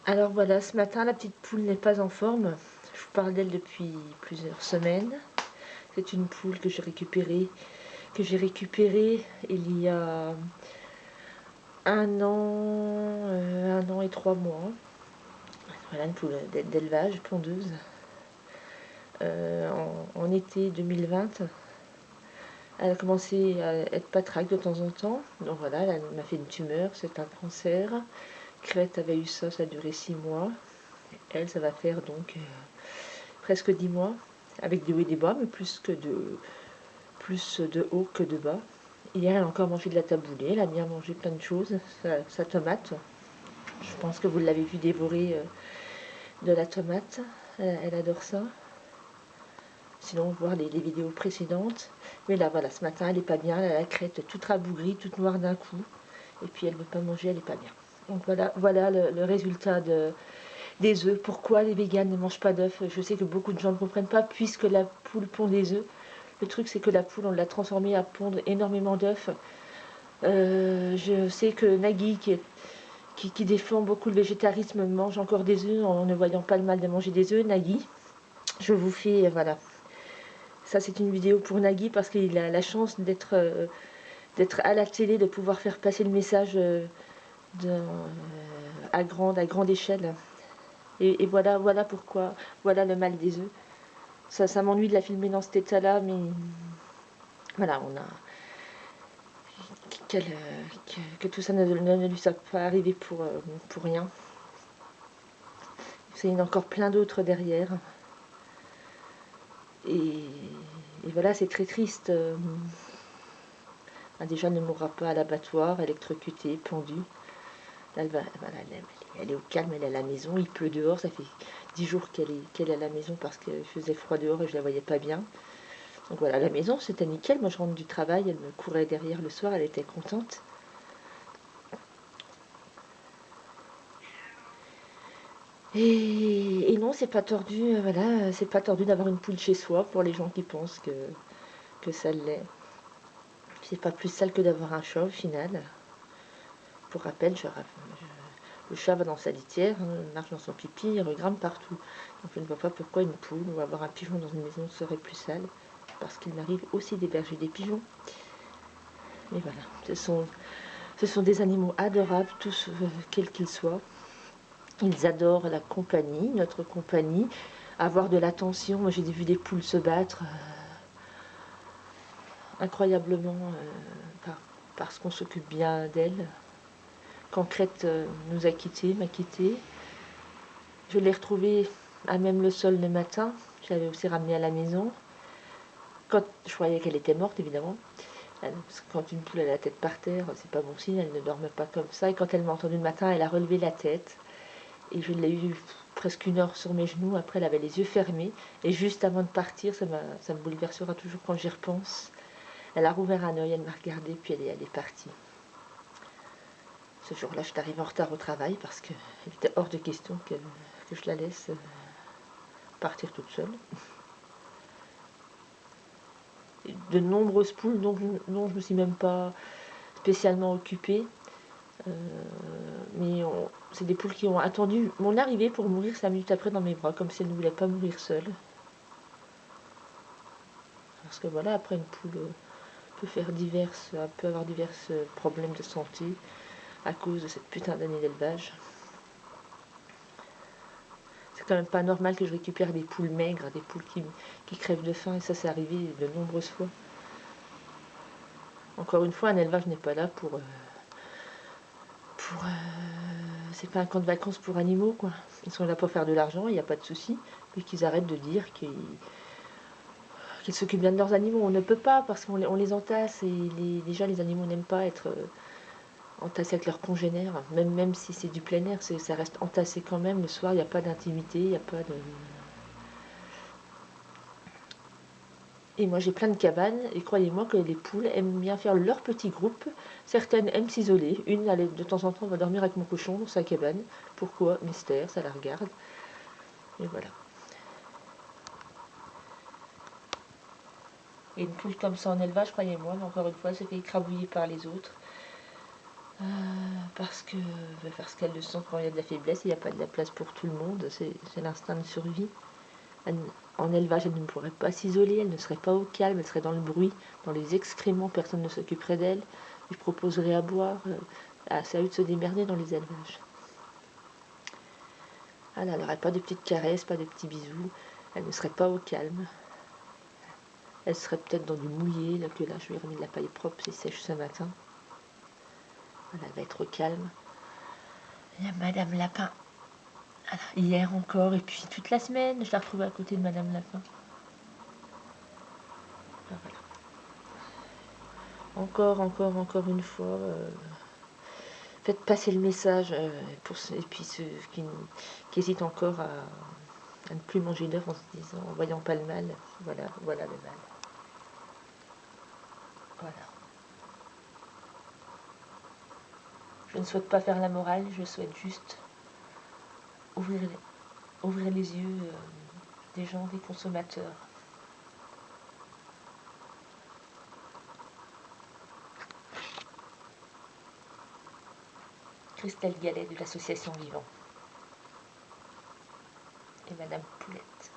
Alors voilà, ce matin, la petite poule n'est pas en forme. Je vous parle d'elle depuis plusieurs semaines. C'est une poule que j'ai récupérée il y a 1 an et 3 mois. Voilà, une poule d'élevage, pondeuse. En été 2020, elle a commencé à être patraque de temps en temps. Donc voilà, elle m'a fait une tumeur, c'est un cancer. Crête avait eu ça, ça a duré 6 mois. Elle, ça va faire donc presque 10 mois, avec des hauts et des bas, mais plus de haut que de bas. Hier, elle a encore mangé de la taboulée, elle a bien mangé plein de choses, sa tomate. Je pense que vous l'avez vu dévorer de la tomate, elle adore ça. Sinon, voir les vidéos précédentes. Mais là, voilà, ce matin, elle n'est pas bien, elle a la crête toute rabougrie, toute noire d'un coup. Et puis, elle ne veut pas manger, elle n'est pas bien. Donc voilà le résultat des œufs. Pourquoi les véganes ne mangent pas d'œufs? Je sais que beaucoup de gens ne comprennent pas, puisque la poule pond des œufs. Le truc, c'est que la poule, on l'a transformée à pondre énormément d'œufs. Je sais que Nagui, qui défend beaucoup le végétarisme, mange encore des œufs en ne voyant pas le mal de manger des œufs. Nagui, je vous fais, voilà. Ça, c'est une vidéo pour Nagui parce qu'il a la chance d'être à la télé, de pouvoir faire passer le message à grande échelle. Et voilà pourquoi, voilà le mal des œufs. Ça m'ennuie de la filmer dans cet état-là, mais voilà, on a que tout ça ne lui soit pas arrivé pour rien. Il y en a encore plein d'autres derrière. Et voilà, c'est très triste. Déjà, elle ne mourra pas à l'abattoir, électrocutée, pendue. Là, voilà, elle est au calme, elle est à la maison. Il pleut dehors, ça fait 10 jours qu'elle est à la maison parce qu'il faisait froid dehors et je la voyais pas bien. Donc voilà, la maison, c'était nickel. Moi, je rentre du travail, elle me courait derrière le soir, elle était contente. Et non, c'est pas tordu, voilà, c'est pas tordu d'avoir une poule chez soi pour les gens qui pensent que ça l'est. C'est pas plus sale que d'avoir un chat au final. Pour rappel, le chat va dans sa litière, marche dans son pipi, il regrimpe partout. Donc je ne vois pas pourquoi une poule ou avoir un pigeon dans une maison serait plus sale. Parce qu'il m'arrive aussi d'héberger des pigeons. Mais voilà, ce sont des animaux adorables, tous quels qu'ils soient. Ils adorent la compagnie, notre compagnie, avoir de l'attention. Moi j'ai vu des poules se battre incroyablement parce qu'on s'occupe bien d'elles. Quand Crête nous a quittés, m'a quitté, je l'ai retrouvée à même le sol le matin. Je l'avais aussi ramenée à la maison. Quand je croyais qu'elle était morte, évidemment. Parce que quand une poule a la tête par terre, c'est pas bon signe, elle ne dorme pas comme ça. Et quand elle m'a entendu le matin, elle a relevé la tête. Et je l'ai eu presque 1 heure sur mes genoux. Après, elle avait les yeux fermés. Et juste avant de partir, ça me bouleversera toujours quand j'y repense. Elle a rouvert un œil, elle m'a regardé, puis elle est partie. Ce jour-là, je suis arrivée en retard au travail parce qu'il était hors de question que je la laisse partir toute seule. De nombreuses poules dont je ne me suis même pas spécialement occupée. Mais c'est des poules qui ont attendu mon arrivée pour mourir 5 minutes après dans mes bras, comme si elles ne voulaient pas mourir seules. Parce que voilà, après une poule peut avoir divers problèmes de santé à cause de cette putain d'année d'élevage. C'est quand même pas normal que je récupère des poules maigres, des poules qui crèvent de faim, et ça c'est arrivé de nombreuses fois. Encore une fois, un élevage n'est pas là c'est pas un camp de vacances pour animaux, quoi. Ils sont là pour faire de l'argent, il n'y a pas de souci, mais qu'ils arrêtent de dire qu'ils s'occupent bien de leurs animaux. On ne peut pas, parce qu'on les entasse, et déjà les animaux n'aiment pas être entassés avec leurs congénères, même si c'est du plein air, ça reste entassé quand même. Le soir, il n'y a pas d'intimité, il n'y a pas de... Et moi j'ai plein de cabanes, et croyez-moi que les poules aiment bien faire leur petit groupe. Certaines aiment s'isoler, une de temps en temps va dormir avec mon cochon dans sa cabane. Pourquoi? Mystère, ça la regarde. Et voilà. Et une poule comme ça en élevage, croyez-moi, mais encore une fois, elle se fait écrabouiller par les autres. Parce qu'elle le sent quand il y a de la faiblesse, il n'y a pas de la place pour tout le monde, c'est l'instinct de survie. En élevage, elle ne pourrait pas s'isoler, elle ne serait pas au calme, elle serait dans le bruit, dans les excréments, personne ne s'occuperait d'elle, lui proposerait à boire. C'est à eux de se démerder dans les élevages. Elle n'aurait pas de petites caresses, pas de petits bisous, elle ne serait pas au calme. Elle serait peut-être dans du mouillé, là, que là je lui ai remis de la paille propre, c'est sèche ce matin. Elle va être au calme. Il y a Madame Lapin. Voilà, hier encore, et puis toute la semaine, je la retrouvais à côté de Madame Lapin. Voilà. Encore une fois, faites passer le message et puis ceux qui hésitent encore à ne plus manger d'œufs en se disant, en voyant pas le mal, voilà le mal. Voilà. Je ne souhaite pas faire la morale, je souhaite juste ouvrir les yeux des gens, des consommateurs. Christelle Gallet de l'association Vivant et Madame Poulette.